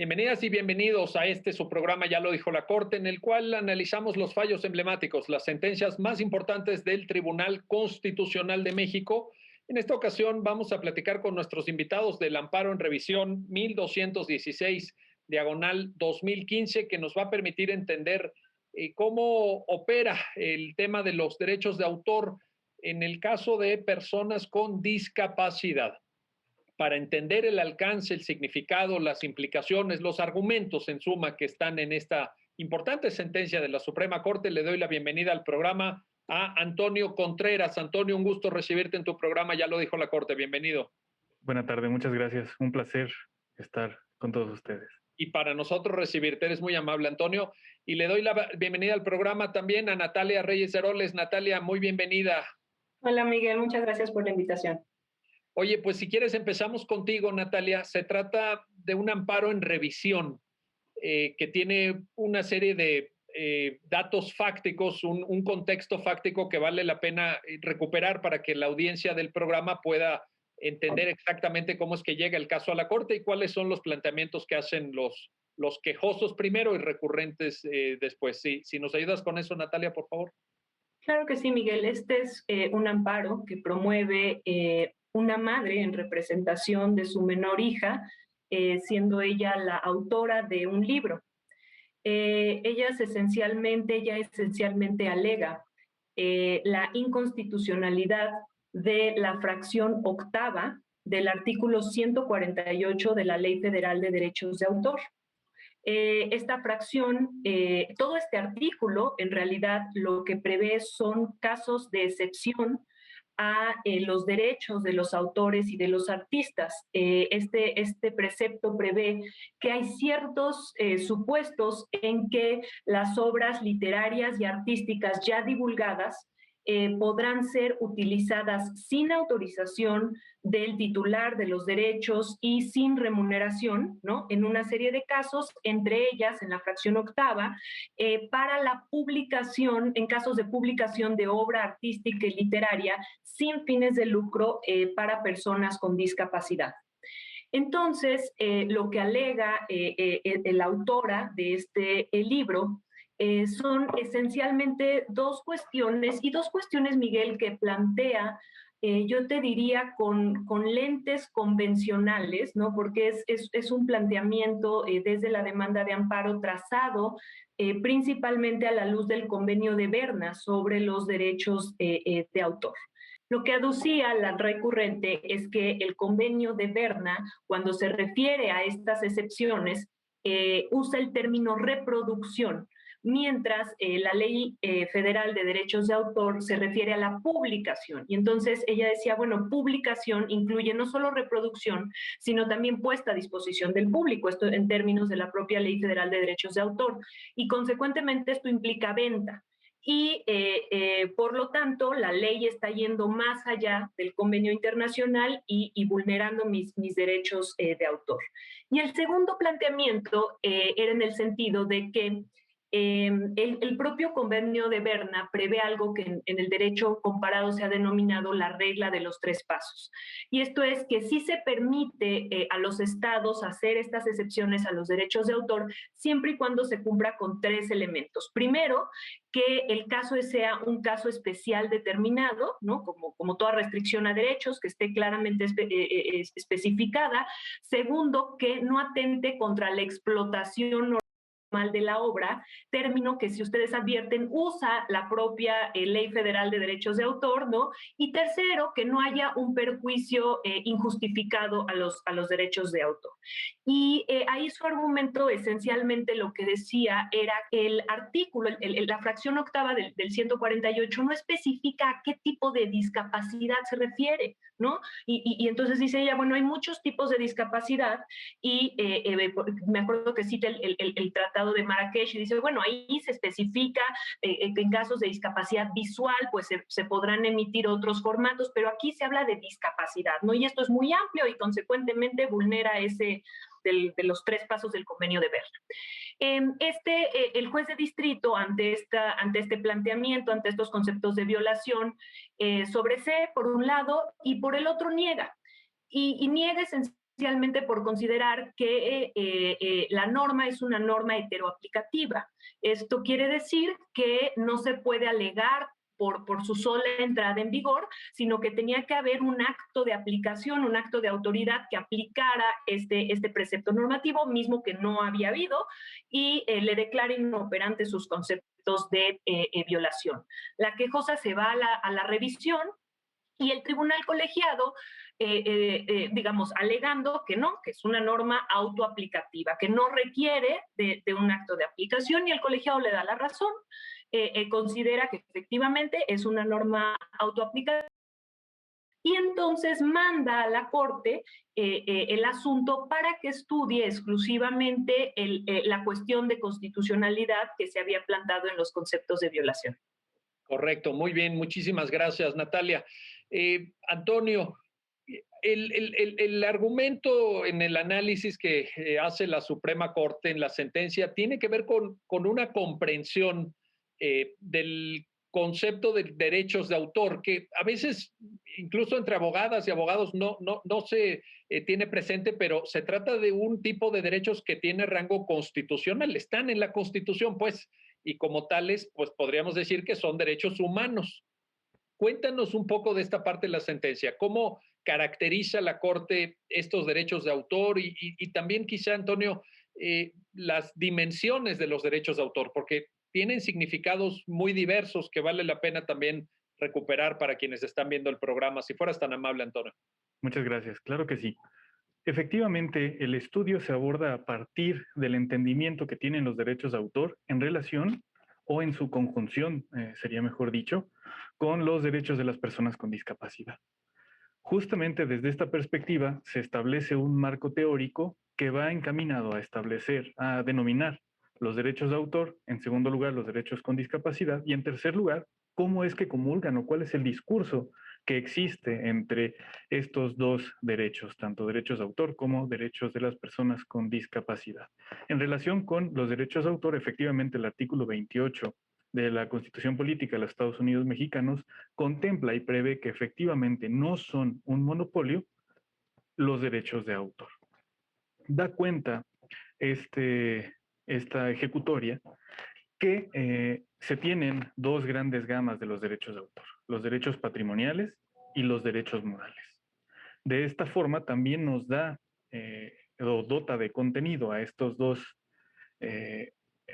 Bienvenidas y bienvenidos a su programa Ya lo dijo la Corte, en el cual analizamos los fallos emblemáticos, las sentencias más importantes del Tribunal Constitucional de México. En esta ocasión vamos a platicar con nuestros invitados del amparo en revisión 1216, diagonal 2015, que nos va a permitir entender cómo opera el tema de los derechos de autor en el caso de personas con discapacidad. Para entender el alcance, el significado, las implicaciones, los argumentos en suma que están en esta importante sentencia de la Suprema Corte, le doy la bienvenida al programa a Antonio Contreras. Antonio, un gusto recibirte en tu programa, Ya lo dijo la Corte, bienvenido. Buenas tardes, muchas gracias, un placer estar con todos ustedes. Y para nosotros recibirte, eres muy amable, Antonio. Y le doy la bienvenida al programa también a Natalia Reyes Heroles. Natalia, muy bienvenida. Hola, Miguel, muchas gracias por la invitación. Oye, pues si quieres empezamos contigo, Natalia. Se trata de un amparo en revisión que tiene una serie de datos fácticos, un contexto fáctico que vale la pena recuperar para que la audiencia del programa pueda entender exactamente cómo es que llega el caso a la Corte y cuáles son los planteamientos que hacen los quejosos primero y recurrentes después. Sí, si nos ayudas con eso, Natalia, por favor. Claro que sí, Miguel. Este es un amparo que promueve una madre en representación de su menor hija, siendo ella la autora de un libro. Ella esencialmente alega la inconstitucionalidad de la fracción octava del artículo 148 de la Ley Federal de Derechos de Autor. Esta fracción, todo este artículo, en realidad lo que prevé son casos de excepción a los derechos de los autores y de los artistas. Este precepto prevé que hay ciertos supuestos en que las obras literarias y artísticas ya divulgadas podrán ser utilizadas sin autorización del titular de los derechos y sin remuneración, ¿no? En una serie de casos, entre ellas, en la fracción octava, para la publicación, en casos de publicación de obra artística y literaria sin fines de lucro para personas con discapacidad. Entonces, lo que alega la autora de este libro son esencialmente dos cuestiones, Miguel, que plantea, yo te diría, con lentes convencionales, ¿no? Porque es un planteamiento desde la demanda de amparo trazado principalmente a la luz del convenio de Berna sobre los derechos de autor. Lo que aducía la recurrente es que el convenio de Berna, cuando se refiere a estas excepciones, usa el término reproducción, mientras la Ley Federal de Derechos de Autor se refiere a la publicación. Y entonces ella decía, bueno, publicación incluye no solo reproducción, sino también puesta a disposición del público, esto en términos de la propia Ley Federal de Derechos de Autor. Y consecuentemente esto implica venta. Y por lo tanto la ley está yendo más allá del convenio internacional y vulnerando mis derechos de autor. Y el segundo planteamiento era en el sentido de que el propio convenio de Berna prevé algo que en el derecho comparado se ha denominado la regla de los tres pasos. Y esto es que sí se permite a los estados hacer estas excepciones a los derechos de autor siempre y cuando se cumpla con tres elementos. Primero, que el caso sea un caso especial determinado, ¿no? Como toda restricción a derechos, que esté claramente especificada. Segundo, que no atente contra la explotación de la obra, término que, si ustedes advierten, usa la propia Ley Federal de Derechos de Autor, ¿no? Y tercero, que no haya un perjuicio injustificado a los derechos de autor. Y ahí su argumento esencialmente lo que decía era que el artículo, la fracción octava del 148 no especifica a qué tipo de discapacidad se refiere, ¿no? Y entonces dice ella, bueno, hay muchos tipos de discapacidad y me acuerdo que cita el Tratado de Marrakech y dice, bueno, ahí se especifica que en casos de discapacidad visual pues se podrán emitir otros formatos, pero aquí se habla de discapacidad, ¿no? Y esto es muy amplio y consecuentemente vulnera de los tres pasos del convenio de Berna. El juez de distrito ante este planteamiento, ante estos conceptos de violación, sobresee por un lado y por el otro niega. Y niega esencialmente esencialmente por considerar que la norma es una norma heteroaplicativa. Esto quiere decir que no se puede alegar por su sola entrada en vigor, sino que tenía que haber un acto de aplicación, un acto de autoridad que aplicara este precepto normativo, mismo que no había habido, y le declara inoperante sus conceptos de violación. La quejosa se va a la revisión y el tribunal colegiado, digamos, alegando que no, que es una norma autoaplicativa, que no requiere de un acto de aplicación, y el colegiado le da la razón, considera que efectivamente es una norma autoaplicativa, y entonces manda a la Corte el asunto para que estudie exclusivamente la cuestión de constitucionalidad que se había plantado en los conceptos de violación. Correcto, muy bien, muchísimas gracias, Natalia. Antonio, el argumento en el análisis que hace la Suprema Corte en la sentencia tiene que ver con una comprensión del concepto de derechos de autor, que a veces, incluso entre abogadas y abogados, no se tiene presente, pero se trata de un tipo de derechos que tiene rango constitucional, están en la Constitución, pues, y como tales, pues podríamos decir que son derechos humanos. Cuéntanos un poco de esta parte de la sentencia. ¿Cómo caracteriza la Corte estos derechos de autor y también quizá, Antonio, las dimensiones de los derechos de autor? Porque tienen significados muy diversos que vale la pena también recuperar para quienes están viendo el programa. Si fueras tan amable, Antonio. Muchas gracias. Claro que sí. Efectivamente, el estudio se aborda a partir del entendimiento que tienen los derechos de autor en relación o en su conjunción, sería mejor dicho, con los derechos de las personas con discapacidad. Justamente desde esta perspectiva se establece un marco teórico que va encaminado a establecer, a denominar los derechos de autor, en segundo lugar los derechos con discapacidad y en tercer lugar cómo es que comulgan o cuál es el discurso que existe entre estos dos derechos, tanto derechos de autor como derechos de las personas con discapacidad. En relación con los derechos de autor, efectivamente el artículo 28 de la Constitución Política de los Estados Unidos Mexicanos contempla y prevé que efectivamente no son un monopolio los derechos de autor. Da cuenta esta ejecutoria que se tienen dos grandes gamas de los derechos de autor, los derechos patrimoniales y los derechos morales. De esta forma también nos da o dota de contenido a estos dos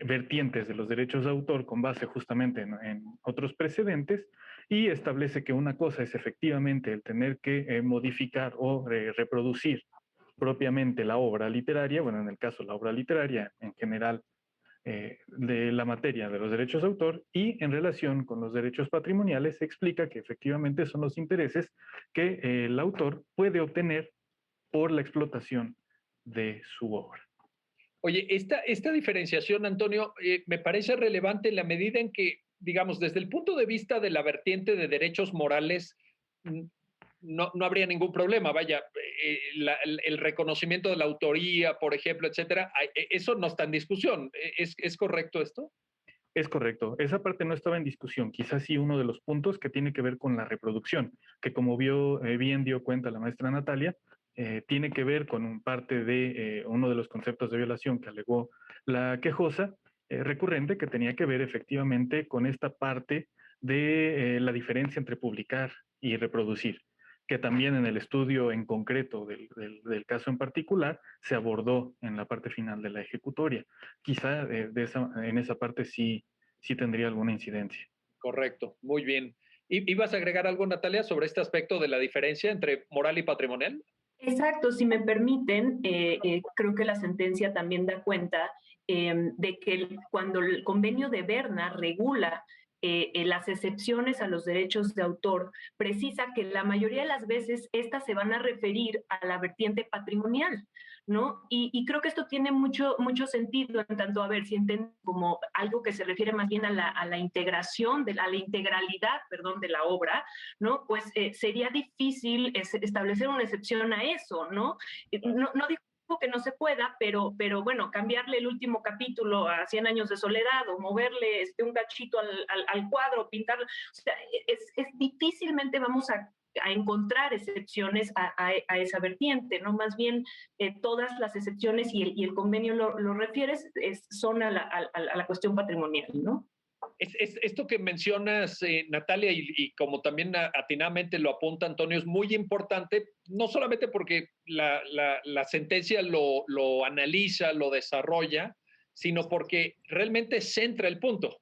vertientes de los derechos de autor con base justamente en otros precedentes y establece que una cosa es efectivamente el tener que modificar o reproducir propiamente la obra literaria, bueno, en el caso la obra literaria en general de la materia de los derechos de autor, y en relación con los derechos patrimoniales se explica que efectivamente son los intereses que el autor puede obtener por la explotación de su obra. Oye, esta diferenciación, Antonio, me parece relevante en la medida en que, digamos, desde el punto de vista de la vertiente de derechos morales, no habría ningún problema. Vaya, el reconocimiento de la autoría, por ejemplo, etcétera, eso no está en discusión. ¿Es correcto esto? Es correcto. Esa parte no estaba en discusión. Quizás sí uno de los puntos que tiene que ver con la reproducción, que como bien dio cuenta la maestra Natalia, tiene que ver con parte de uno de los conceptos de violación que alegó la quejosa recurrente, que tenía que ver efectivamente con esta parte de la diferencia entre publicar y reproducir, que también en el estudio en concreto del caso en particular se abordó en la parte final de la ejecutoria. Quizá en esa parte sí tendría alguna incidencia. Correcto, muy bien. ¿Ibas a agregar algo, Natalia, sobre este aspecto de la diferencia entre moral y patrimonial? Exacto, si me permiten, creo que la sentencia también da cuenta de que cuando el convenio de Berna regula las excepciones a los derechos de autor, precisa que la mayoría de las veces estas se van a referir a la vertiente patrimonial, ¿no? Y creo que esto tiene mucho sentido, en tanto, a ver, si entienden como algo que se refiere más bien a la integración, a la integralidad, perdón, de la obra, ¿no? Pues sería difícil establecer una excepción a eso, ¿no? No digo que no se pueda, pero bueno, cambiarle el último capítulo a 100 años de soledad o moverle un cachito al cuadro, pintarlo, o sea, difícilmente vamos a a encontrar excepciones a esa vertiente, ¿no? Más bien, todas las excepciones, y el convenio lo refieres, son a la cuestión patrimonial, ¿no? Esto que mencionas, Natalia, y como también atinadamente lo apunta Antonio, es muy importante, no solamente porque la sentencia lo analiza, lo desarrolla, sino porque realmente centra el punto.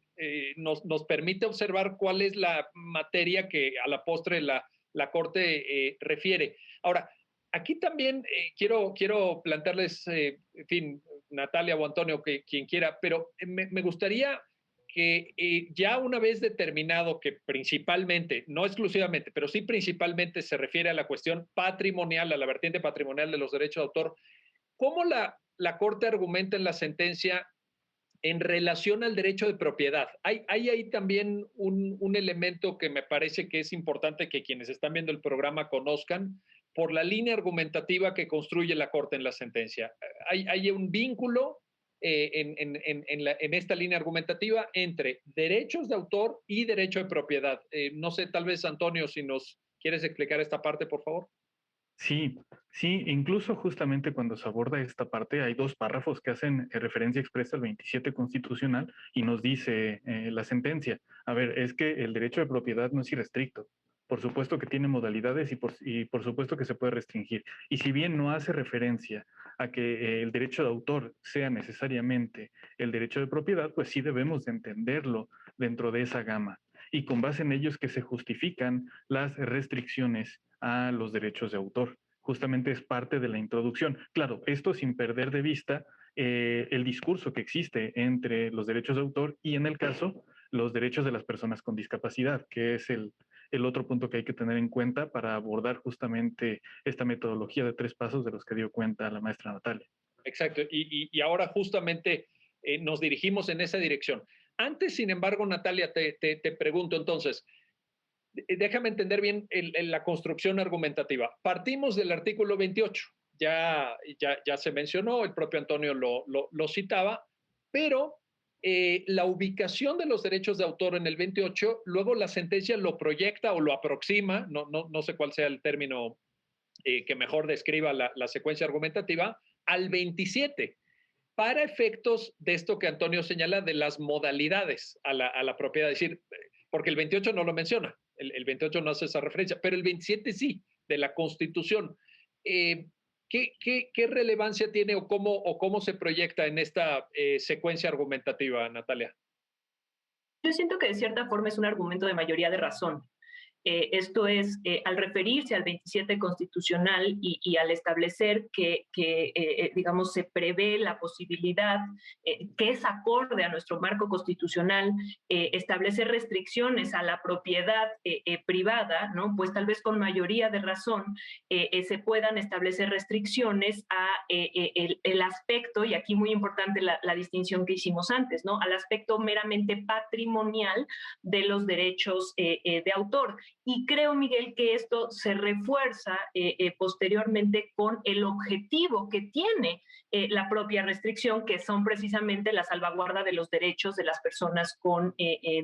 Nos permite observar cuál es la materia que a la postre la Corte refiere. Ahora, aquí también quiero plantearles, en fin, Natalia o Antonio, quien quiera, pero me gustaría que ya una vez determinado que principalmente, no exclusivamente, pero sí principalmente se refiere a la cuestión patrimonial, a la vertiente patrimonial de los derechos de autor, ¿cómo la Corte argumenta en la sentencia en relación al derecho de propiedad? Hay ahí también un elemento que me parece que es importante que quienes están viendo el programa conozcan por la línea argumentativa que construye la Corte en la sentencia. Hay un vínculo en esta línea argumentativa entre derechos de autor y derecho de propiedad. No sé, tal vez Antonio, si nos quieres explicar esta parte, por favor. Sí, sí, incluso justamente cuando se aborda esta parte hay dos párrafos que hacen referencia expresa al 27 constitucional y nos dice la sentencia, a ver, es que el derecho de propiedad no es irrestricto. Por supuesto que tiene modalidades y por supuesto que se puede restringir. Y si bien no hace referencia a que el derecho de autor sea necesariamente el derecho de propiedad, pues sí debemos de entenderlo dentro de esa gama. Y con base en ello es que se justifican las restricciones a los derechos de autor. Justamente es parte de la introducción. Claro, esto sin perder de vista el discurso que existe entre los derechos de autor y, en el caso, los derechos de las personas con discapacidad, que es el otro punto que hay que tener en cuenta para abordar justamente esta metodología de 3 pasos de los que dio cuenta la maestra Natalia. Exacto, y ahora justamente nos dirigimos en esa dirección. Antes, sin embargo, Natalia, te pregunto entonces, déjame entender bien la construcción argumentativa. Partimos del artículo 28, ya se mencionó, el propio Antonio lo citaba, pero la ubicación de los derechos de autor en el 28, luego la sentencia lo proyecta o lo aproxima, no sé cuál sea el término que mejor describa la secuencia argumentativa, al 27, para efectos de esto que Antonio señala de las modalidades a la propiedad, es decir, porque el 28 no lo menciona, el 28 no hace esa referencia, pero el 27 sí, de la Constitución. ¿Qué relevancia tiene o cómo se proyecta en esta secuencia argumentativa, Natalia? Yo siento que de cierta forma es un argumento de mayoría de razón. Esto es, al referirse al 27 constitucional y al establecer que digamos, se prevé la posibilidad que es acorde a nuestro marco constitucional, establecer restricciones a la propiedad privada, ¿no? Pues tal vez con mayoría de razón se puedan establecer restricciones a el aspecto, y aquí muy importante la distinción que hicimos antes, ¿no? Al aspecto meramente patrimonial de los derechos de autor. Y creo, Miguel, que esto se refuerza posteriormente con el objetivo que tiene la propia restricción, que son precisamente la salvaguarda de los derechos de las personas con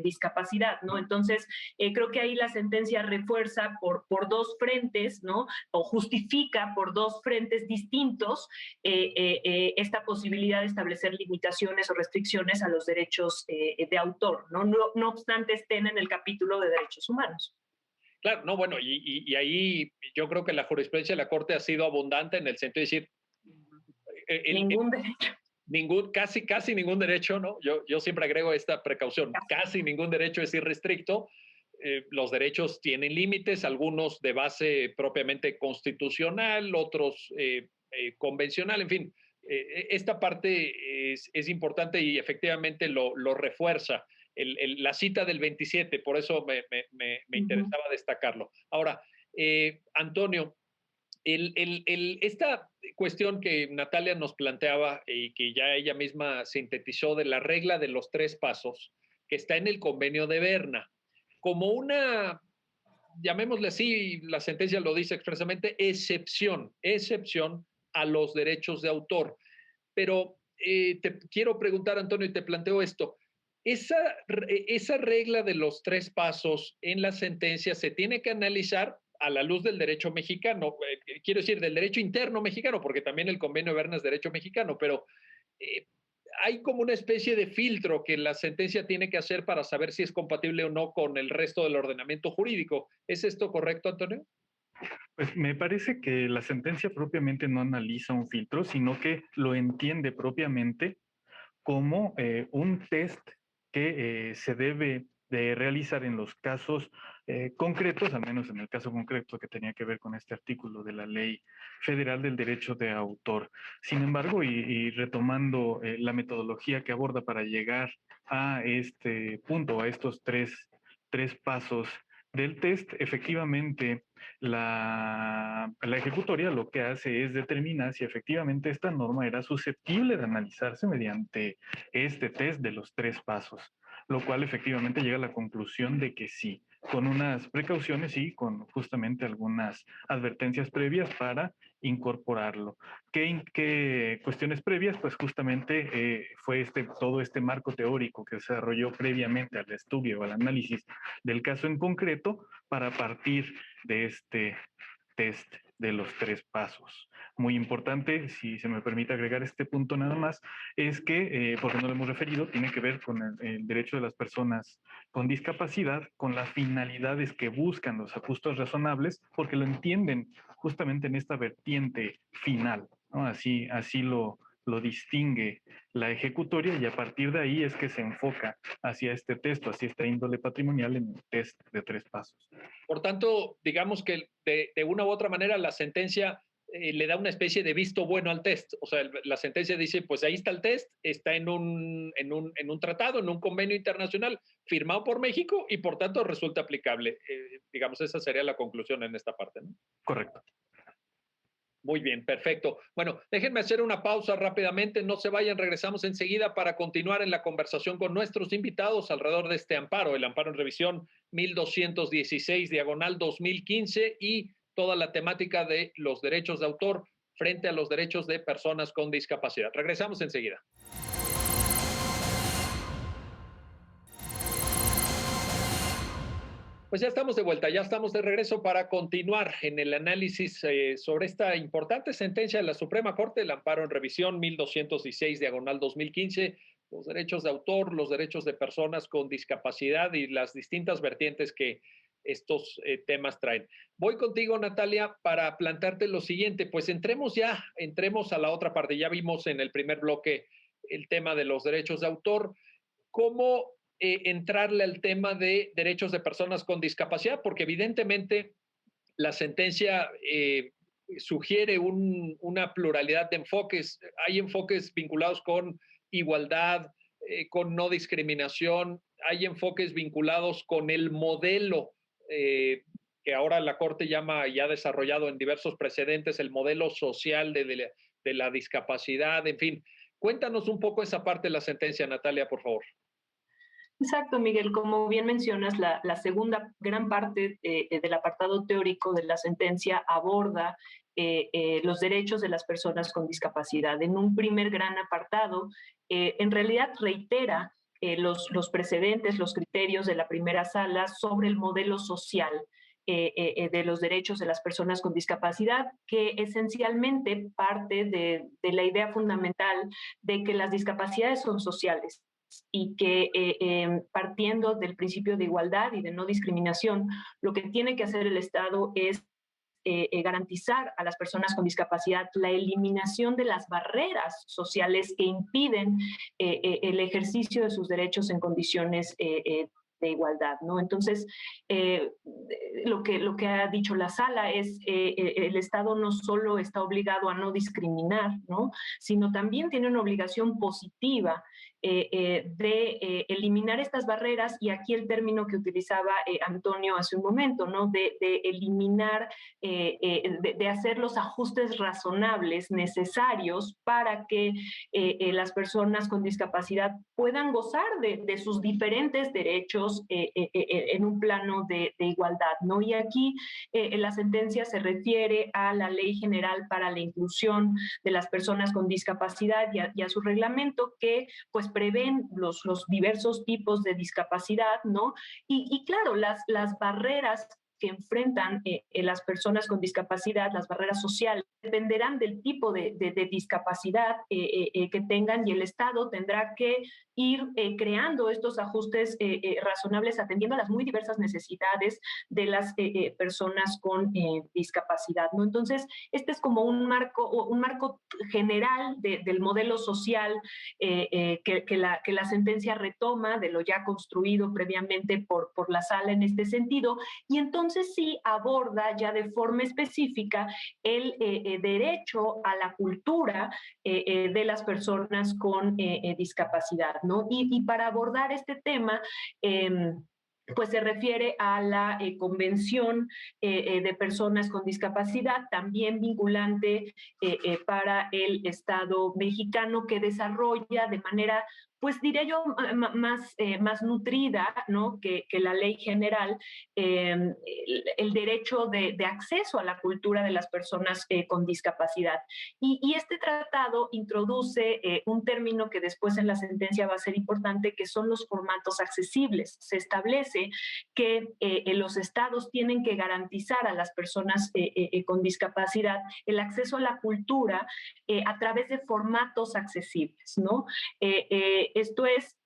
discapacidad, ¿no? Entonces, creo que ahí la sentencia refuerza por dos frentes, ¿no? O justifica por dos frentes distintos esta posibilidad de establecer limitaciones o restricciones a los derechos de autor, ¿no? No obstante estén en el capítulo de derechos humanos. Claro, no, bueno, y ahí yo creo que la jurisprudencia de la Corte ha sido abundante en el sentido de decir... Ningún derecho. Casi ningún derecho, ¿no? Yo siempre agrego esta precaución, casi ningún derecho es irrestricto. Los derechos tienen límites, algunos de base propiamente constitucional, otros convencional, en fin. Esta parte es importante y efectivamente lo refuerza. La cita del 27, por eso me interesaba destacarlo. Ahora, Antonio, esta cuestión que Natalia nos planteaba y que ya ella misma sintetizó de la regla de los 3 pasos, que está en el convenio de Berna, como una, llamémosle así, la sentencia lo dice expresamente, excepción a los derechos de autor. Pero te quiero preguntar, Antonio, y te planteo esto. Esa regla de los 3 pasos en la sentencia se tiene que analizar a la luz del derecho mexicano, quiero decir, del derecho interno mexicano, porque también el convenio de Berna es derecho mexicano, pero eh, hay como una especie de filtro que la sentencia tiene que hacer para saber si es compatible o no con el resto del ordenamiento jurídico. ¿Es esto correcto, Antonio? Pues me parece que la sentencia propiamente no analiza un filtro, sino que lo entiende propiamente como un test que se debe de realizar en los casos concretos, al menos en el caso concreto que tenía que ver con este artículo de la Ley Federal del Derecho de Autor. Sin embargo, y retomando la metodología que aborda para llegar a este punto, a estos tres pasos del test, efectivamente la ejecutoria lo que hace es determinar si efectivamente esta norma era susceptible de analizarse mediante este test de los tres pasos, lo cual efectivamente llega a la conclusión de que sí, con unas precauciones y con justamente algunas advertencias previas para incorporarlo. ¿Qué cuestiones previas? Pues justamente fue todo este marco teórico que se desarrolló previamente al estudio o al análisis del caso en concreto para partir de este test de los tres pasos. Muy importante, si se me permite agregar este punto nada más, es que, porque no lo hemos referido, tiene que ver con el derecho de las personas con discapacidad, con las finalidades que buscan los ajustes razonables, porque lo entienden justamente en esta vertiente final, ¿no? Así lo distingue la ejecutoria y a partir de ahí es que se enfoca hacia este texto, hacia esta índole patrimonial en el test de tres pasos. Por tanto, digamos que de una u otra manera la sentencia le da una especie de visto bueno al test. O sea, la sentencia dice, pues ahí está el test, está en un tratado, en un convenio internacional firmado por México y por tanto resulta aplicable. Digamos, esa sería la conclusión en esta parte, ¿no? Correcto. Muy bien, perfecto. Bueno, déjenme hacer una pausa rápidamente, no se vayan, regresamos enseguida para continuar en la conversación con nuestros invitados alrededor de este amparo, el amparo en revisión 1216/2015 y toda la temática de los derechos de autor frente a los derechos de personas con discapacidad. Regresamos enseguida. Pues ya estamos de vuelta, ya estamos de regreso para continuar en el análisis sobre esta importante sentencia de la Suprema Corte, el amparo en revisión 1216/2015, los derechos de autor, los derechos de personas con discapacidad y las distintas vertientes que estos temas traen. Voy contigo, Natalia, para plantearte lo siguiente, pues entremos a la otra parte. Ya vimos en el primer bloque el tema de los derechos de autor. ¿Cómo entrarle al tema de derechos de personas con discapacidad? Porque evidentemente la sentencia sugiere una pluralidad de enfoques. Hay enfoques vinculados con igualdad, con no discriminación, hay enfoques vinculados con el modelo que ahora la Corte llama y ha desarrollado en diversos precedentes el modelo social de la discapacidad, en fin. Cuéntanos un poco esa parte de la sentencia, Natalia, por favor. Exacto, Miguel. Como bien mencionas, la segunda gran parte del apartado teórico de la sentencia aborda los derechos de las personas con discapacidad. En un primer gran apartado, en realidad reitera los precedentes, los criterios de la primera sala sobre el modelo social de los derechos de las personas con discapacidad, que esencialmente parte de la idea fundamental de que las discapacidades son sociales y que partiendo del principio de igualdad y de no discriminación, lo que tiene que hacer el Estado es garantizar a las personas con discapacidad la eliminación de las barreras sociales que impiden el ejercicio de sus derechos en condiciones de igualdad, ¿no? Entonces, lo que ha dicho la sala es el Estado no solo está obligado a no discriminar, ¿no? Sino también tiene una obligación positiva de eliminar estas barreras, y aquí el término que utilizaba Antonio hace un momento, ¿no? De eliminar, de hacer los ajustes razonables necesarios para que las personas con discapacidad puedan gozar de sus diferentes derechos en un plano de igualdad, ¿no? Y aquí la sentencia se refiere a la Ley General para la Inclusión de las Personas con Discapacidad y a su reglamento, que pues prevén los diversos tipos de discapacidad, ¿no? Y claro, las barreras que enfrentan las personas con discapacidad, las barreras sociales, dependerán del tipo de discapacidad que tengan, y el Estado tendrá que ir creando estos ajustes razonables atendiendo a las muy diversas necesidades de las personas con discapacidad, ¿no? Entonces, este es como un marco general del modelo social que la sentencia retoma de lo ya construido previamente por la sala en este sentido, y entonces sí aborda ya de forma específica el derecho a la cultura de las personas con discapacidad, ¿no? Y para abordar este tema, pues se refiere a la Convención de Personas con Discapacidad, también vinculante para el Estado mexicano, que desarrolla de manera, pues diré yo, más nutrida, ¿no?, que la ley general, el derecho de acceso a la cultura de las personas con discapacidad. Y este tratado introduce un término que después en la sentencia va a ser importante, que son los formatos accesibles. Se establece que los estados tienen que garantizar a las personas con discapacidad el acceso a la cultura a través de formatos accesibles, ¿no? Esto es,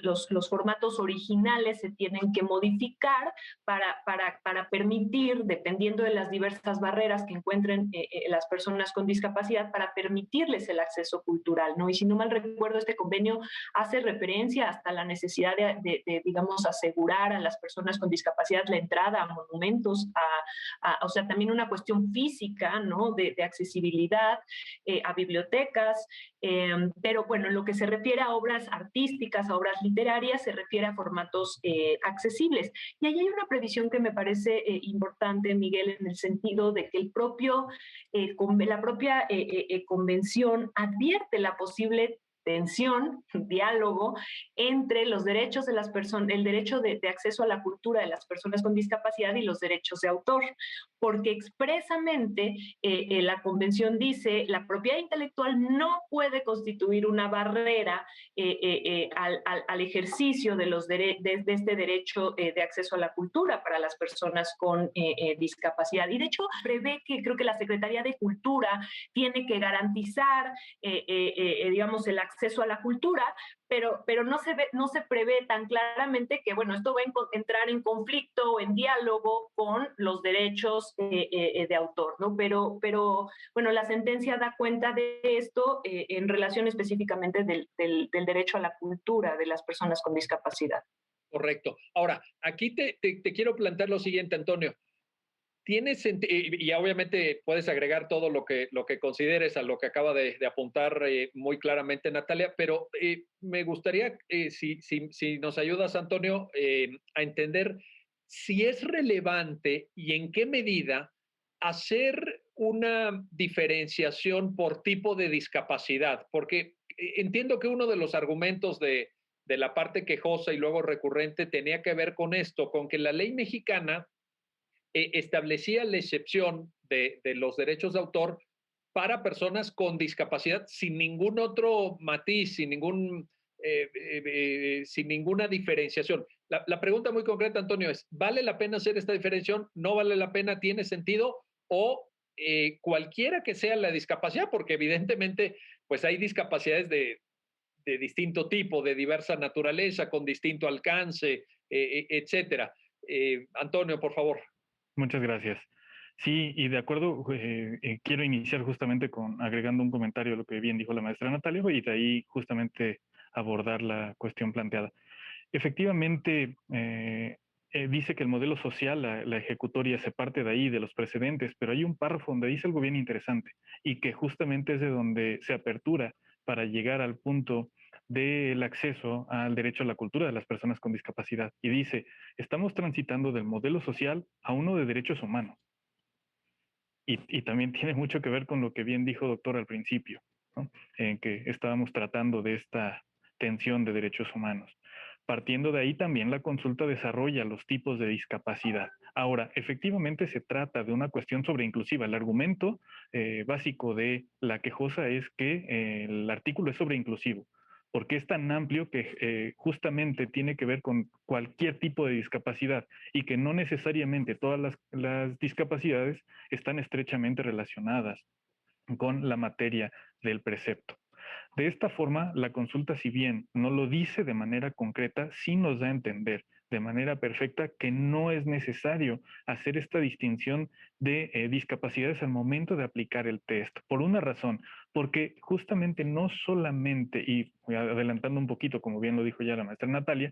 los formatos originales se tienen que modificar para permitir, dependiendo de las diversas barreras que encuentren las personas con discapacidad, para permitirles el acceso cultural, ¿no? Y si no mal recuerdo, este convenio hace referencia hasta la necesidad digamos, asegurar a las personas con discapacidad la entrada a monumentos, o sea, también una cuestión física, ¿no?, de accesibilidad, a bibliotecas, pero bueno, en lo que se refiere a obras artísticas, a obras literarias, se refiere a formatos accesibles. Y ahí hay una previsión que me parece importante, Miguel, en el sentido de que la propia convención advierte la posible tensión, diálogo entre los derechos de las personas, el derecho de acceso a la cultura de las personas con discapacidad y los derechos de autor, porque expresamente la convención dice la propiedad intelectual no puede constituir una barrera al ejercicio de este derecho de acceso a la cultura para las personas con discapacidad. Y de hecho prevé que creo que la Secretaría de Cultura tiene que garantizar, digamos, el acceso a la cultura, pero no se prevé tan claramente que, bueno, esto va a entrar en conflicto o en diálogo con los derechos de autor, ¿no? Pero, bueno, la sentencia da cuenta de esto en relación específicamente del derecho a la cultura de las personas con discapacidad. Correcto. Ahora, aquí te quiero plantear lo siguiente, Antonio. Y obviamente puedes agregar todo lo que consideres a lo que acaba de apuntar muy claramente Natalia, pero me gustaría, si nos ayudas, Antonio, a entender si es relevante y en qué medida hacer una diferenciación por tipo de discapacidad, porque entiendo que uno de los argumentos de la parte quejosa y luego recurrente tenía que ver con esto, con que la ley mexicana establecía la excepción de los derechos de autor para personas con discapacidad sin ningún otro matiz, sin ninguna diferenciación. La pregunta muy concreta, Antonio, es, ¿vale la pena hacer esta diferenciación? ¿No vale la pena? ¿Tiene sentido? ¿O cualquiera que sea la discapacidad? Porque evidentemente pues hay discapacidades de distinto tipo, de diversa naturaleza, con distinto alcance, etcétera. Antonio, por favor. Muchas gracias. Sí, y de acuerdo, quiero iniciar justamente agregando un comentario a lo que bien dijo la maestra Natalia y de ahí justamente abordar la cuestión planteada. Efectivamente, dice que el modelo social, la ejecutoria, se parte de ahí, de los precedentes, pero hay un párrafo donde dice algo bien interesante y que justamente es de donde se apertura para llegar al punto del acceso al derecho a la cultura de las personas con discapacidad. Y dice, estamos transitando del modelo social a uno de derechos humanos. Y también tiene mucho que ver con lo que bien dijo doctor al principio, ¿no?, en que estábamos tratando de esta tensión de derechos humanos. Partiendo de ahí, también la consulta desarrolla los tipos de discapacidad. Ahora, efectivamente se trata de una cuestión sobreinclusiva. El argumento básico de la quejosa es que el artículo es sobreinclusivo. porque es tan amplio que justamente tiene que ver con cualquier tipo de discapacidad y que no necesariamente todas las discapacidades están estrechamente relacionadas con la materia del precepto. De esta forma, la consulta, si bien no lo dice de manera concreta, sí nos da a entender de manera perfecta que no es necesario hacer esta distinción de discapacidades al momento de aplicar el test. Por una razón, porque justamente no solamente, y adelantando un poquito, como bien lo dijo ya la maestra Natalia,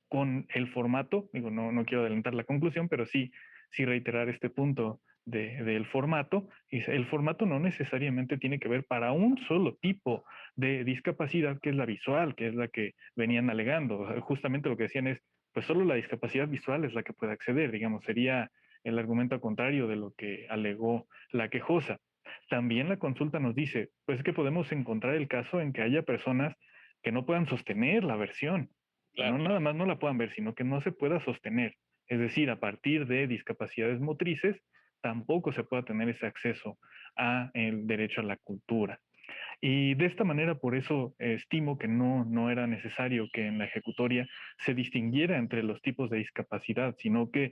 con el formato, digo, no quiero adelantar la conclusión, pero sí reiterar este punto del formato. El formato no necesariamente tiene que ver para un solo tipo de discapacidad, que es la visual, que es la que venían alegando. Justamente lo que decían es, pues solo la discapacidad visual es la que puede acceder, digamos, sería el argumento contrario de lo que alegó la quejosa. También la consulta nos dice, pues que podemos encontrar el caso en que haya personas que no puedan sostener la versión, Claro. no nada más no la puedan ver, sino que no se pueda sostener. Es decir, a partir de discapacidades motrices, tampoco se pueda tener ese acceso a el derecho a la cultura. Y de esta manera, por eso estimo que no era necesario que en la ejecutoria se distinguiera entre los tipos de discapacidad, sino que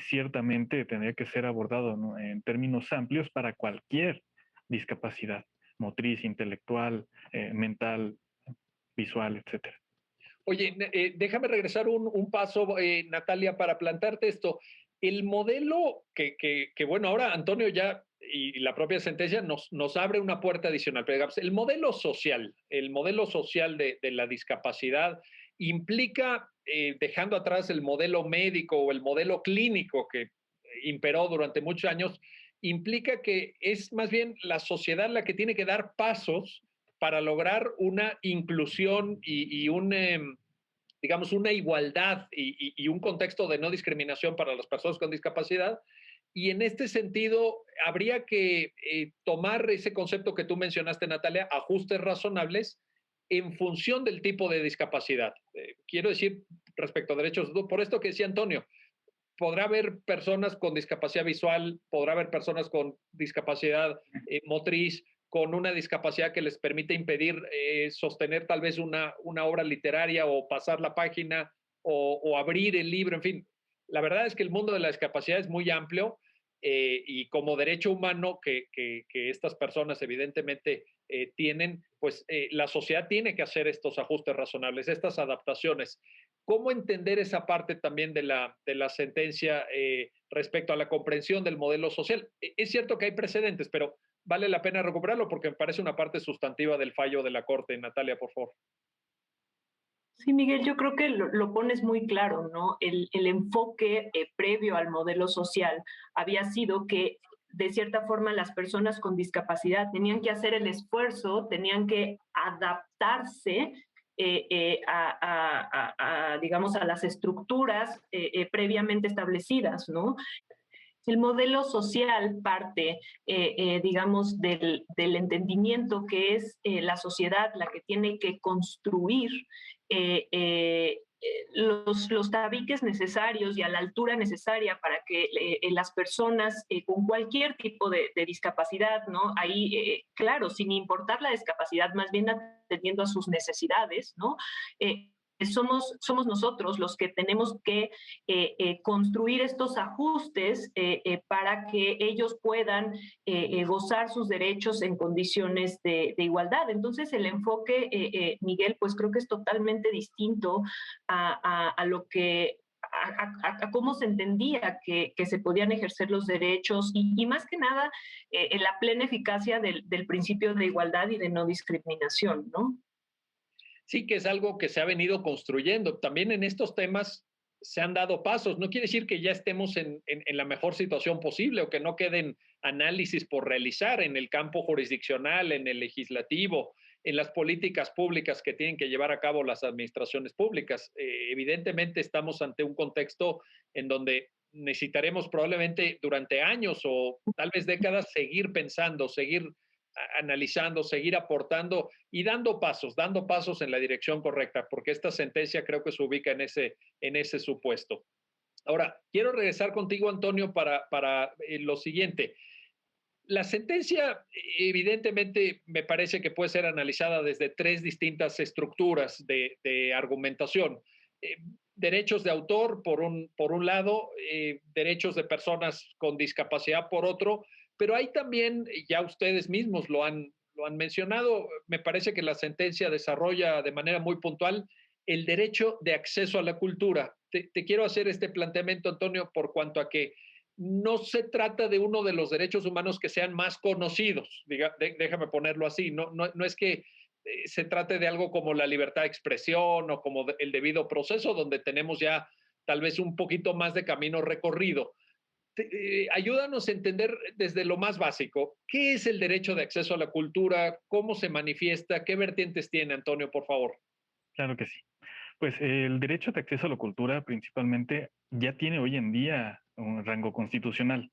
ciertamente tendría que ser abordado, ¿no?, en términos amplios para cualquier discapacidad, motriz, intelectual, mental, visual, etcétera. Oye, déjame regresar un paso, Natalia, para plantarte esto. El modelo bueno, ahora Antonio ya y la propia sentencia nos abre una puerta adicional, pero digamos, el modelo social de la discapacidad implica, dejando atrás el modelo médico o el modelo clínico que imperó durante muchos años, implica que es más bien la sociedad la que tiene que dar pasos para lograr una inclusión y un, digamos, una igualdad y un contexto de no discriminación para las personas con discapacidad. Y en este sentido, habría que tomar ese concepto que tú mencionaste, Natalia, ajustes razonables en función del tipo de discapacidad. Quiero decir, respecto a derechos, por esto que decía Antonio, podrá haber personas con discapacidad visual, podrá haber personas con discapacidad motriz, con una discapacidad que les permite impedir sostener tal vez una obra literaria o pasar la página o abrir el libro, en fin. La verdad es que el mundo de la discapacidad es muy amplio y como derecho humano que estas personas evidentemente tienen, pues la sociedad tiene que hacer estos ajustes razonables, estas adaptaciones. ¿Cómo entender esa parte también de la sentencia respecto a la comprensión del modelo social? Es cierto que hay precedentes, pero vale la pena recuperarlo porque me parece una parte sustantiva del fallo de la Corte. Natalia, por favor. Sí, Miguel, yo creo que lo pones muy claro, ¿no? El enfoque previo al modelo social había sido que de cierta forma las personas con discapacidad tenían que hacer el esfuerzo, tenían que adaptarse digamos, a las estructuras previamente establecidas, ¿no? El modelo social parte, digamos, del entendimiento que es la sociedad la que tiene que construir eh, eh, los tabiques necesarios y a la altura necesaria para que las personas con cualquier tipo de discapacidad, ¿no? Ahí, claro, sin importar la discapacidad, más bien atendiendo a sus necesidades, ¿no? Somos nosotros los que tenemos que construir estos ajustes para que ellos puedan gozar sus derechos en condiciones de igualdad. Entonces, el enfoque, Miguel, pues creo que es totalmente distinto a lo que a cómo se entendía que se podían ejercer los derechos y más que nada en la plena eficacia del principio de igualdad y de no discriminación, ¿no? Sí, que es algo que se ha venido construyendo. También en estos temas se han dado pasos. No quiere decir que ya estemos en la mejor situación posible o que no queden análisis por realizar en el campo jurisdiccional, en el legislativo, en las políticas públicas que tienen que llevar a cabo las administraciones públicas. Evidentemente estamos ante un contexto en donde necesitaremos probablemente durante años o tal vez décadas seguir pensando, seguir analizando, seguir aportando y dando pasos en la dirección correcta, porque esta sentencia creo que se ubica en ese supuesto. Ahora, quiero regresar contigo, Antonio, para lo siguiente. La sentencia, evidentemente, me parece que puede ser analizada desde tres distintas estructuras de argumentación. Eh, Derechos de autor, por un lado, derechos de personas con discapacidad, por otro, pero hay también, ya ustedes mismos lo han mencionado, me parece que la sentencia desarrolla de manera muy puntual el derecho de acceso a la cultura. Te quiero hacer este planteamiento, Antonio, por cuanto a que no se trata de uno de los derechos humanos que sean más conocidos, déjame ponerlo así, no es que se trate de algo como la libertad de expresión o como el debido proceso, donde tenemos ya tal vez un poquito más de camino recorrido. Ayúdanos a entender desde lo más básico, ¿qué es el derecho de acceso a la cultura? ¿Cómo se manifiesta? ¿Qué vertientes tiene, Antonio, por favor? Claro que sí. Pues el derecho de acceso a la cultura principalmente ya tiene hoy en día un rango constitucional.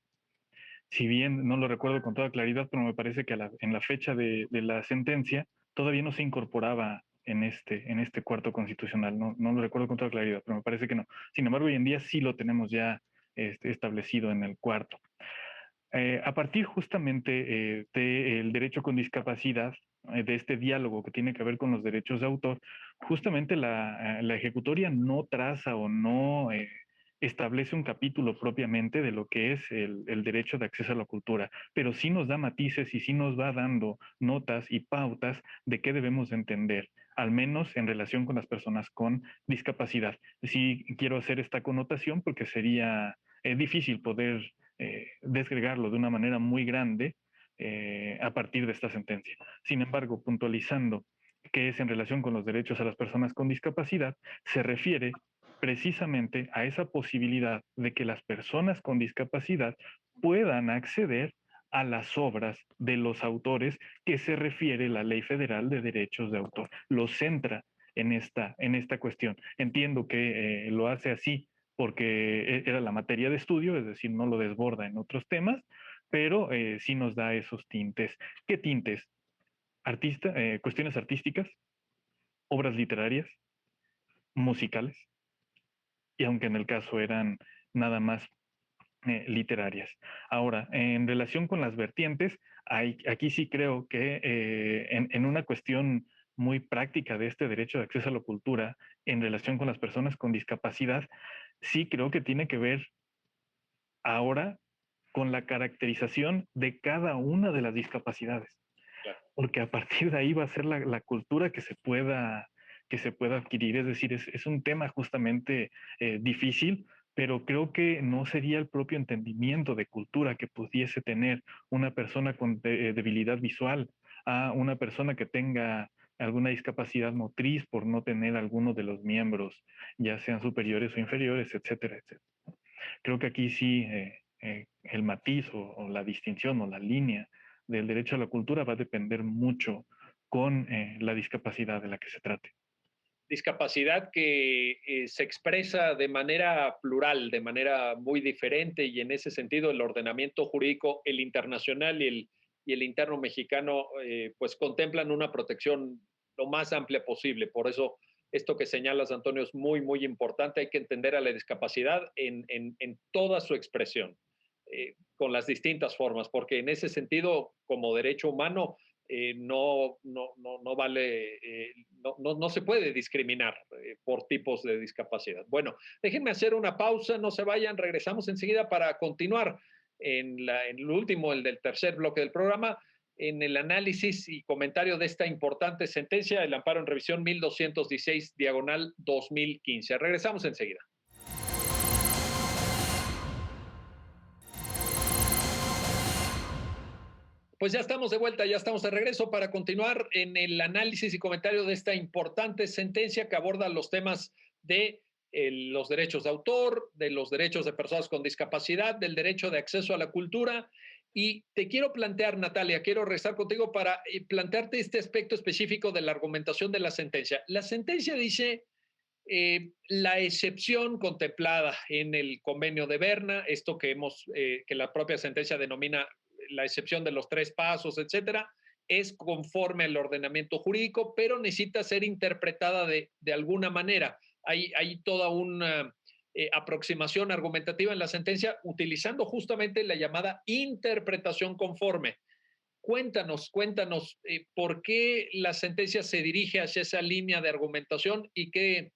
Si bien no lo recuerdo con toda claridad, pero me parece que en la fecha de la sentencia todavía no se incorporaba en este cuarto constitucional. No lo recuerdo con toda claridad, pero me parece que no. Sin embargo, hoy en día sí lo tenemos ya establecido en el cuarto. A partir justamente del derecho con discapacidad, de este diálogo que tiene que ver con los derechos de autor, justamente la ejecutoria no traza o no establece un capítulo propiamente de lo que es el derecho de acceso a la cultura, pero sí nos da matices y sí nos va dando notas y pautas de qué debemos entender, al menos en relación con las personas con discapacidad. Sí quiero hacer esta connotación porque sería difícil poder desgregarlo de una manera muy grande a partir de esta sentencia. Sin embargo, puntualizando que es en relación con los derechos a las personas con discapacidad, se refiere precisamente a esa posibilidad de que las personas con discapacidad puedan acceder a las obras de los autores que se refiere la Ley Federal de Derechos de Autor. Lo centra en esta cuestión. Entiendo que lo hace así porque era la materia de estudio, es decir, no lo desborda en otros temas, pero sí nos da esos tintes. ¿Qué tintes? Cuestiones artísticas, obras literarias, musicales, y aunque en el caso eran nada más literarias. Ahora, en relación con las vertientes, aquí sí creo que en una cuestión muy práctica de este derecho de acceso a la cultura en relación con las personas con discapacidad, sí creo que tiene que ver ahora con la caracterización de cada una de las discapacidades, porque a partir de ahí va a ser la cultura que se pueda adquirir. Es decir, es un tema justamente difícil, pero creo que no sería el propio entendimiento de cultura que pudiese tener una persona con debilidad visual a una persona que tenga alguna discapacidad motriz por no tener alguno de los miembros, ya sean superiores o inferiores, etcétera, etcétera. Creo que aquí sí el matiz o la distinción o la línea del derecho a la cultura va a depender mucho con la discapacidad de la que se trate. Discapacidad que se expresa de manera plural, de manera muy diferente, y en ese sentido el ordenamiento jurídico, el internacional y el interno mexicano, pues contemplan una protección lo más amplia posible. Por eso esto que señalas, Antonio, es muy, muy importante. Hay que entender a la discapacidad en toda su expresión, con las distintas formas, porque en ese sentido, como derecho humano, no vale, no se puede discriminar por tipos de discapacidad. Bueno, déjenme hacer una pausa, no se vayan, regresamos enseguida para continuar en el último, el del tercer bloque del programa, en el análisis y comentario de esta importante sentencia, el amparo en revisión 1216, diagonal 2015. Regresamos enseguida. Pues ya estamos de vuelta, ya estamos de regreso para continuar en el análisis y comentario de esta importante sentencia que aborda los temas de los derechos de autor, de los derechos de personas con discapacidad, del derecho de acceso a la cultura. Y te quiero plantear, Natalia, quiero regresar contigo para plantearte este aspecto específico de la argumentación de la sentencia. La sentencia dice la excepción contemplada en el convenio de Berna, esto que la propia sentencia denomina la excepción de los 3 pasos, etcétera, es conforme al ordenamiento jurídico, pero necesita ser interpretada de alguna manera. Hay toda aproximación argumentativa en la sentencia utilizando justamente la llamada interpretación conforme. Cuéntanos, ¿por qué la sentencia se dirige hacia esa línea de argumentación y qué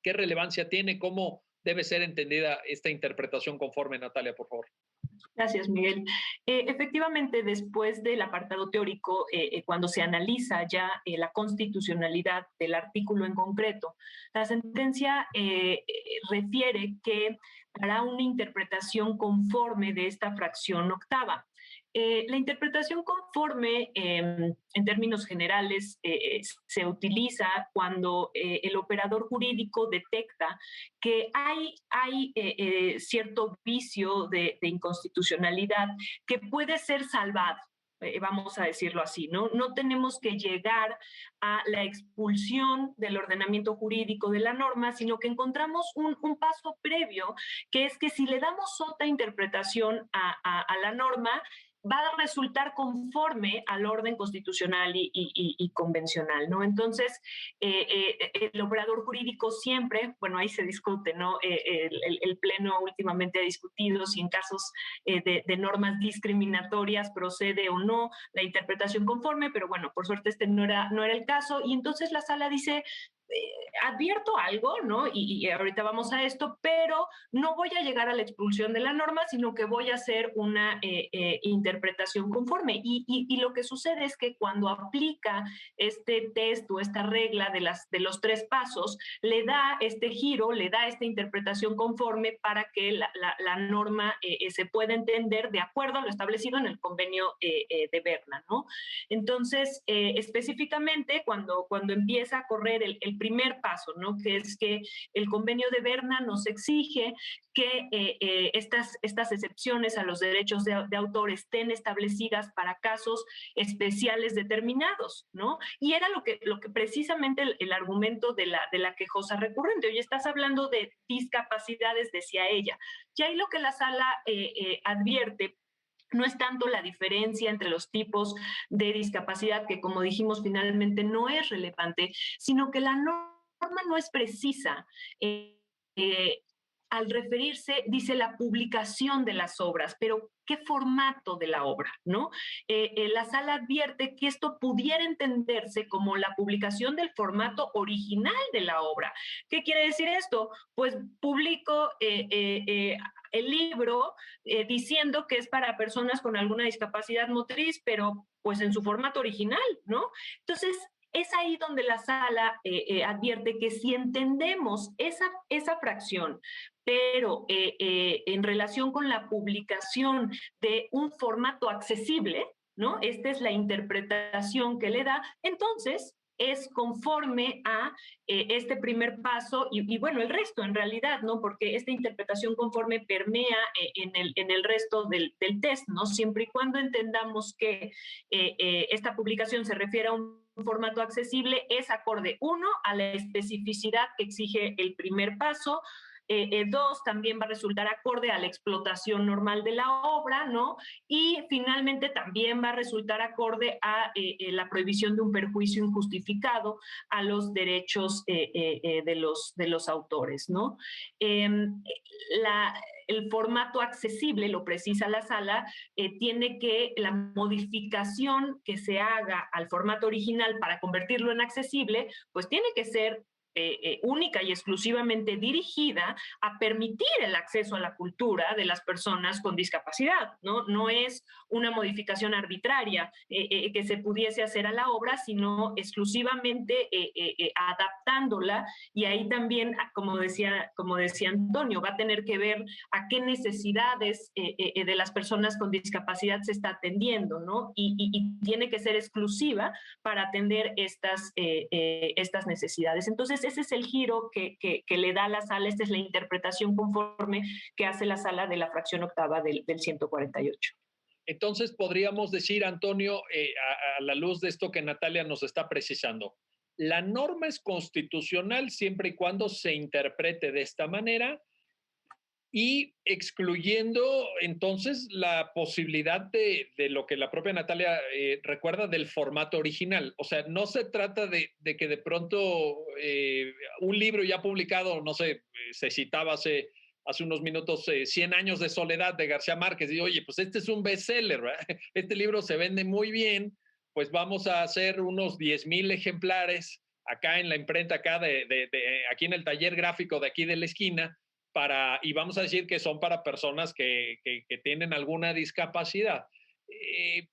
relevancia tiene? ¿Cómo debe ser entendida esta interpretación conforme, Natalia, por favor? Gracias, Miguel. Efectivamente, después del apartado teórico, cuando se analiza ya la constitucionalidad del artículo en concreto, la sentencia refiere que hará una interpretación conforme de esta fracción octava. La interpretación conforme, en términos generales, se utiliza cuando el operador jurídico detecta que hay cierto vicio de inconstitucionalidad que puede ser salvado. Vamos a decirlo así, ¿no? No tenemos que llegar a la expulsión del ordenamiento jurídico de la norma, sino que encontramos un paso previo, que es que si le damos otra interpretación a la norma, va a resultar conforme al orden constitucional y convencional, ¿no? Entonces, el operador jurídico siempre, bueno, ahí se discute, ¿no? El Pleno últimamente ha discutido si en casos de normas discriminatorias procede o no la interpretación conforme, pero bueno, por suerte este no era el caso, y entonces la sala dice, advierto algo, ¿no? Y ahorita vamos a esto, pero no voy a llegar a la expulsión de la norma, sino que voy a hacer una interpretación conforme. Y lo que sucede es que cuando aplica este test o esta regla de los 3 pasos, le da este giro, le da esta interpretación conforme para que la norma se pueda entender de acuerdo a lo establecido en el convenio de Berna, ¿no? Entonces, específicamente, cuando empieza a correr el primer paso, ¿no? Que es que el convenio de Berna nos exige que estas excepciones a los derechos de autor estén establecidas para casos especiales determinados, ¿no? Y era lo que precisamente el argumento de la quejosa recurrente. Oye, estás hablando de discapacidades, decía ella. Y ahí lo que la sala advierte no es tanto la diferencia entre los tipos de discapacidad, que como dijimos finalmente no es relevante, sino que la norma no es precisa. Al referirse, dice la publicación de las obras, pero ¿qué formato de la obra? ¿No? La sala advierte que esto pudiera entenderse como la publicación del formato original de la obra. ¿Qué quiere decir esto? Pues publico el libro diciendo que es para personas con alguna discapacidad motriz, pero pues en su formato original, ¿no? Entonces, es ahí donde la sala advierte que si entendemos esa fracción, pero en relación con la publicación de un formato accesible, ¿no? Esta es la interpretación que le da, entonces es conforme a este primer paso y bueno, el resto en realidad, ¿no? Porque esta interpretación conforme permea en el resto del test, ¿no? Siempre y cuando entendamos que esta publicación se refiere a un formato accesible, es acorde, 1, a la especificidad que exige el primer paso, 2, también va a resultar acorde a la explotación normal de la obra, ¿no? Y finalmente también va a resultar acorde a la prohibición de un perjuicio injustificado a los derechos de los autores, ¿no? El formato accesible, lo precisa la sala, tiene que la modificación que se haga al formato original para convertirlo en accesible, pues tiene que ser única y exclusivamente dirigida a permitir el acceso a la cultura de las personas con discapacidad, ¿no? No es una modificación arbitraria que se pudiese hacer a la obra, sino exclusivamente adaptándola, y ahí también, como decía Antonio, va a tener que ver a qué necesidades de las personas con discapacidad se está atendiendo, ¿no? Y tiene que ser exclusiva para atender estas necesidades. Entonces, ese es el giro que le da la sala, esta es la interpretación conforme que hace la sala de la fracción octava del 148. Entonces, podríamos decir, Antonio, a la luz de esto que Natalia nos está precisando, la norma es constitucional siempre y cuando se interprete de esta manera y excluyendo entonces la posibilidad de lo que la propia Natalia recuerda del formato original. O sea, no se trata de que de pronto un libro ya publicado, no sé, se citaba hace unos minutos 100 años de soledad de García Márquez. Y oye, pues este es un bestseller, ¿verdad? Este libro se vende muy bien, pues vamos a hacer unos 10,000 ejemplares acá en la imprenta, acá aquí en el taller gráfico de aquí de la esquina, y vamos a decir que son para personas que tienen alguna discapacidad.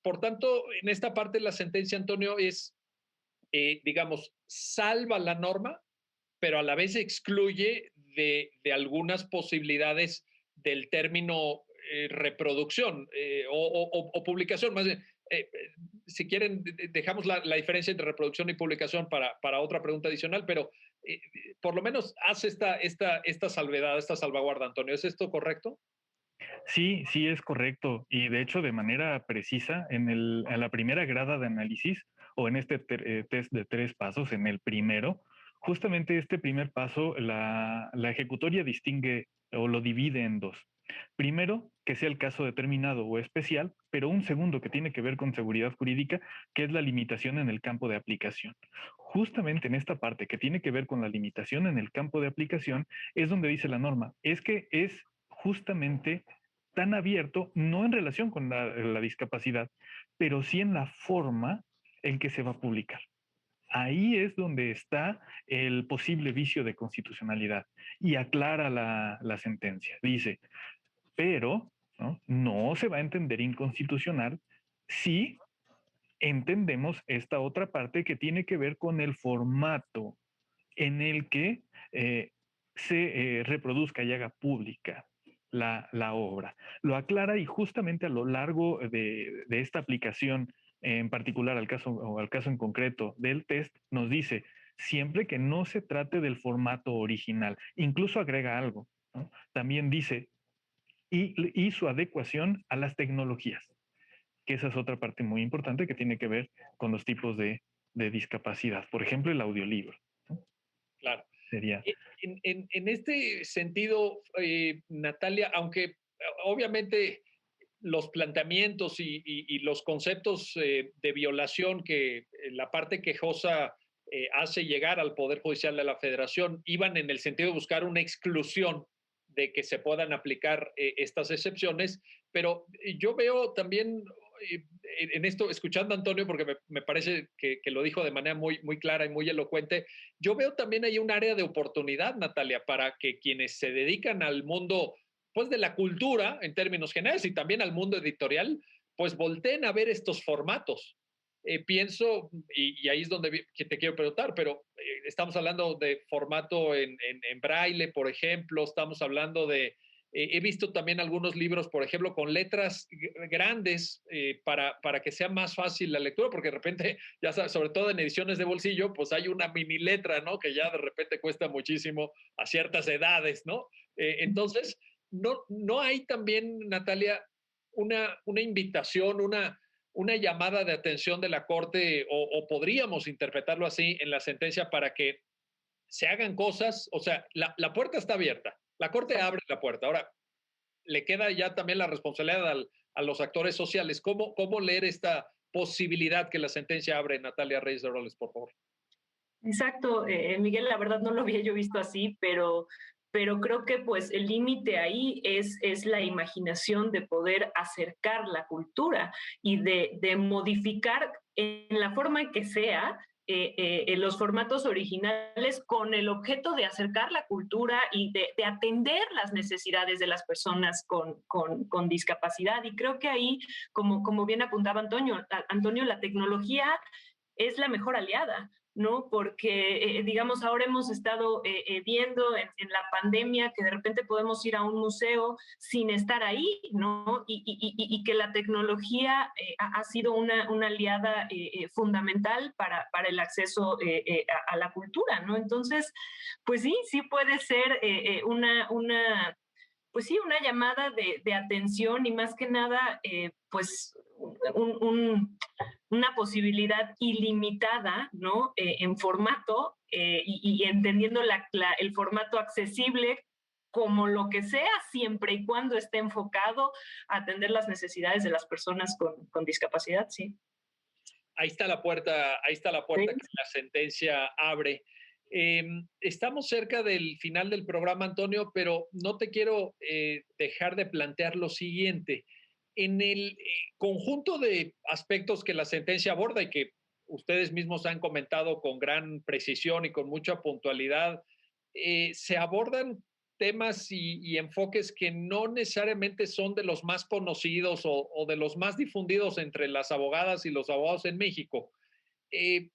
Por tanto, en esta parte la sentencia, Antonio, es, digamos, salva la norma, pero a la vez excluye de algunas posibilidades del término reproducción o publicación. Más bien, si quieren, dejamos la diferencia entre reproducción y publicación para otra pregunta adicional, pero por lo menos hace esta salvedad, esta salvaguarda, Antonio. ¿Es esto correcto? Sí, sí es correcto. Y de hecho, de manera precisa, en la primera grada de análisis o en este test de 3 pasos, en el primero, justamente este primer paso, la ejecutoria distingue o lo divide en 2. Primero, que sea el caso determinado o especial, pero un segundo que tiene que ver con seguridad jurídica, que es la limitación en el campo de aplicación. Justamente en esta parte que tiene que ver con la limitación en el campo de aplicación, es donde dice la norma, es que es justamente tan abierto, no en relación con la discapacidad, pero sí en la forma en que se va a publicar. Ahí es donde está el posible vicio de constitucionalidad y aclara la sentencia. Dice, pero no se va a entender inconstitucional si entendemos esta otra parte que tiene que ver con el formato en el que se reproduzca y haga pública la obra. Lo aclara y justamente a lo largo de esta aplicación, en particular al caso en concreto del test, nos dice, siempre que no se trate del formato original, incluso agrega algo, ¿no? También dice, y su adecuación a las tecnologías, que esa es otra parte muy importante que tiene que ver con los tipos de discapacidad. Por ejemplo, el audiolibro, ¿no? Claro. Sería. En este sentido, Natalia, aunque obviamente los planteamientos y los conceptos de violación que la parte quejosa hace llegar al Poder Judicial de la Federación iban en el sentido de buscar una exclusión de que se puedan aplicar estas excepciones, pero yo veo también en esto, escuchando a Antonio, porque me parece que lo dijo de manera muy, muy clara y muy elocuente, yo veo también ahí un área de oportunidad, Natalia, para que quienes se dedican al mundo pues de la cultura en términos generales y también al mundo editorial, pues volteen a ver estos formatos. Pienso, y ahí es donde te quiero preguntar, pero estamos hablando de formato en braille, por ejemplo, estamos hablando de, he visto también algunos libros, por ejemplo, con letras grandes para que sea más fácil la lectura, porque de repente, ya sabes, sobre todo en ediciones de bolsillo, pues hay una mini letra, ¿no? Que ya de repente cuesta muchísimo a ciertas edades, ¿no? Entonces, no hay también, Natalia, una invitación, una llamada de atención de la Corte, o podríamos interpretarlo así en la sentencia para que se hagan cosas, o sea, la puerta está abierta, la Corte abre la puerta. Ahora, le queda ya también la responsabilidad a los actores sociales. ¿Cómo leer esta posibilidad que la sentencia abre, Natalia Reyes de Roles, por favor? Exacto, Miguel, la verdad no lo había yo visto así, pero creo que pues el límite ahí es la imaginación de poder acercar la cultura y de modificar en la forma en que sea en los formatos originales con el objeto de acercar la cultura y de atender las necesidades de las personas con discapacidad. Y creo que ahí, como bien apuntaba Antonio, la tecnología es la mejor aliada, ¿no? Porque, digamos, ahora hemos estado viendo en la pandemia que de repente podemos ir a un museo sin estar ahí, ¿no? Y que la tecnología ha sido una aliada fundamental para el acceso a la cultura, ¿no? Entonces, pues sí puede ser pues sí, una llamada de atención y más que nada, pues una posibilidad ilimitada, ¿no? En formato y entendiendo el formato accesible como lo que sea, siempre y cuando esté enfocado a atender las necesidades de las personas con discapacidad, sí. Ahí está la puerta Sí. que la sentencia abre. Estamos cerca del final del programa, Antonio, pero no te quiero dejar de plantear lo siguiente. En el conjunto de aspectos que la sentencia aborda y que ustedes mismos han comentado con gran precisión y con mucha puntualidad, se abordan temas y enfoques que no necesariamente son de los más conocidos o de los más difundidos entre las abogadas y los abogados en México. Eh,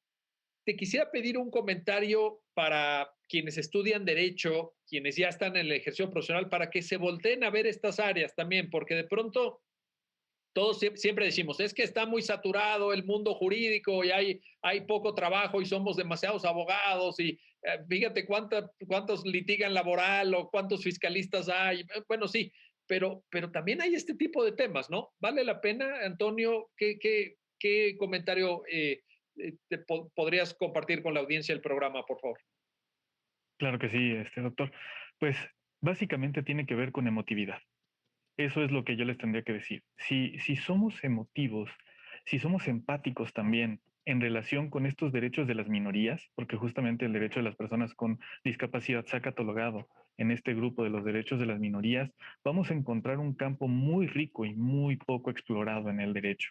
Te quisiera pedir un comentario para quienes estudian derecho, quienes ya están en el ejercicio profesional, para que se volteen a ver estas áreas también, porque de pronto todos siempre decimos, es que está muy saturado el mundo jurídico y hay poco trabajo y somos demasiados abogados y fíjate cuántos litigan laboral o cuántos fiscalistas hay. Bueno, sí, pero también hay este tipo de temas, ¿no? ¿Vale la pena, Antonio? ¿Qué comentario podrías compartir con la audiencia del programa, por favor? Claro que sí, doctor. Pues básicamente tiene que ver con emotividad. Eso es lo que yo les tendría que decir. Si somos emotivos, si somos empáticos también en relación con estos derechos de las minorías, porque justamente el derecho de las personas con discapacidad se ha catalogado en este grupo de los derechos de las minorías, vamos a encontrar un campo muy rico y muy poco explorado en el derecho.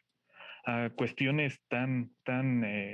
A cuestiones tan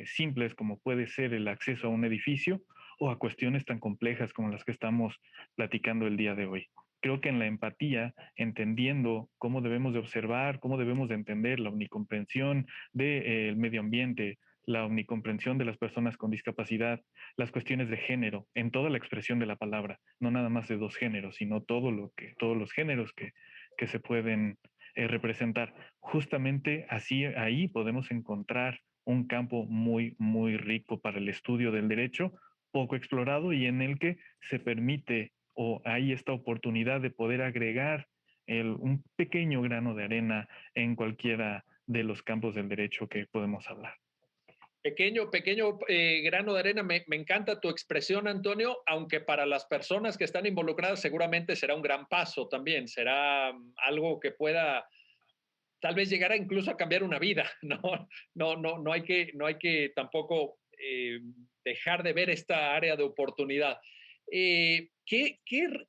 simples como puede ser el acceso a un edificio o a cuestiones tan complejas como las que estamos platicando el día de hoy. Creo que en la empatía, entendiendo cómo debemos de observar, cómo debemos de entender la omnicomprensión del medio ambiente, la omnicomprensión de las personas con discapacidad, las cuestiones de género, en toda la expresión de la palabra, no nada más de dos géneros, sino todos los géneros que se pueden representar. Justamente así, ahí podemos encontrar un campo muy rico para el estudio del derecho, poco explorado y en el que se permite o hay esta oportunidad de poder agregar un pequeño grano de arena en cualquiera de los campos del derecho que podemos hablar. Pequeño grano de arena, me encanta tu expresión, Antonio, aunque para las personas que están involucradas seguramente será un gran paso también, será algo que pueda tal vez llegar a incluso a cambiar una vida, ¿no? No hay que tampoco dejar de ver esta área de oportunidad. Qué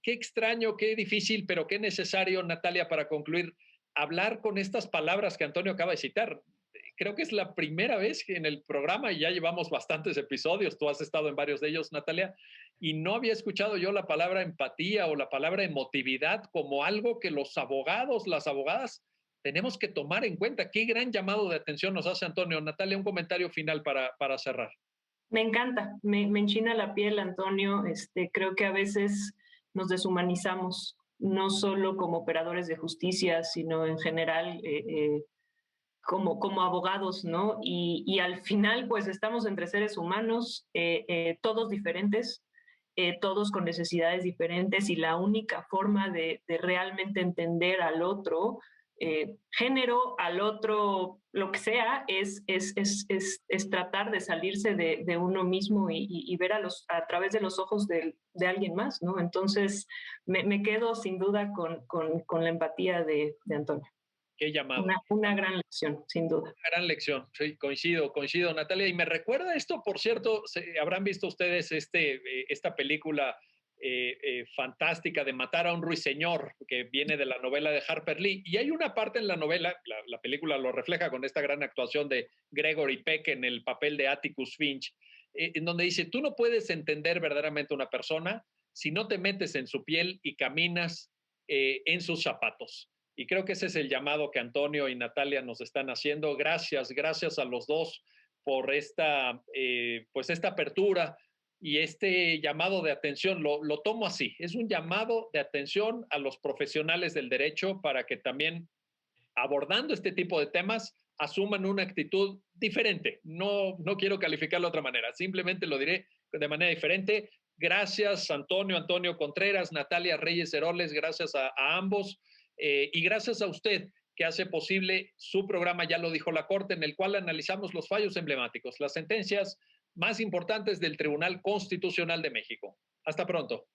extraño, qué difícil, pero qué necesario, Natalia, para concluir, hablar con estas palabras que Antonio acaba de citar. Creo que es la primera vez que en el programa, y ya llevamos bastantes episodios, tú has estado en varios de ellos, Natalia, y no había escuchado yo la palabra empatía o la palabra emotividad como algo que los abogados, las abogadas, tenemos que tomar en cuenta. Qué gran llamado de atención nos hace Antonio. Natalia, un comentario final para cerrar. Me encanta, me enchina la piel, Antonio. Creo que a veces nos deshumanizamos, no solo como operadores de justicia, sino en general como abogados, ¿no? Y al final, pues estamos entre seres humanos, todos diferentes, todos con necesidades diferentes, y la única forma de realmente entender al otro género, al otro, lo que sea, es tratar de salirse de uno mismo y ver a través de los ojos de alguien más, ¿no? Entonces, me quedo sin duda con la empatía de Antonio. Qué llamado. Una gran lección, sin duda. Gran lección, sí, coincido, Natalia. Y me recuerda esto, por cierto, habrán visto ustedes esta película fantástica de Matar a un ruiseñor, que viene de la novela de Harper Lee. Y hay una parte en la novela, la película lo refleja con esta gran actuación de Gregory Peck en el papel de Atticus Finch, en donde dice, tú no puedes entender verdaderamente a una persona si no te metes en su piel y caminas en sus zapatos. Y creo que ese es el llamado que Antonio y Natalia nos están haciendo. Gracias a los dos por pues esta apertura y este llamado de atención. Lo tomo así, es un llamado de atención a los profesionales del derecho para que también abordando este tipo de temas asuman una actitud diferente. No quiero calificarlo de otra manera, simplemente lo diré de manera diferente. Gracias, Antonio Contreras, Natalia Reyes Heroles, gracias a ambos. Y gracias a usted que hace posible su programa, ya lo dijo la Corte, en el cual analizamos los fallos emblemáticos, las sentencias más importantes del Tribunal Constitucional de México. Hasta pronto.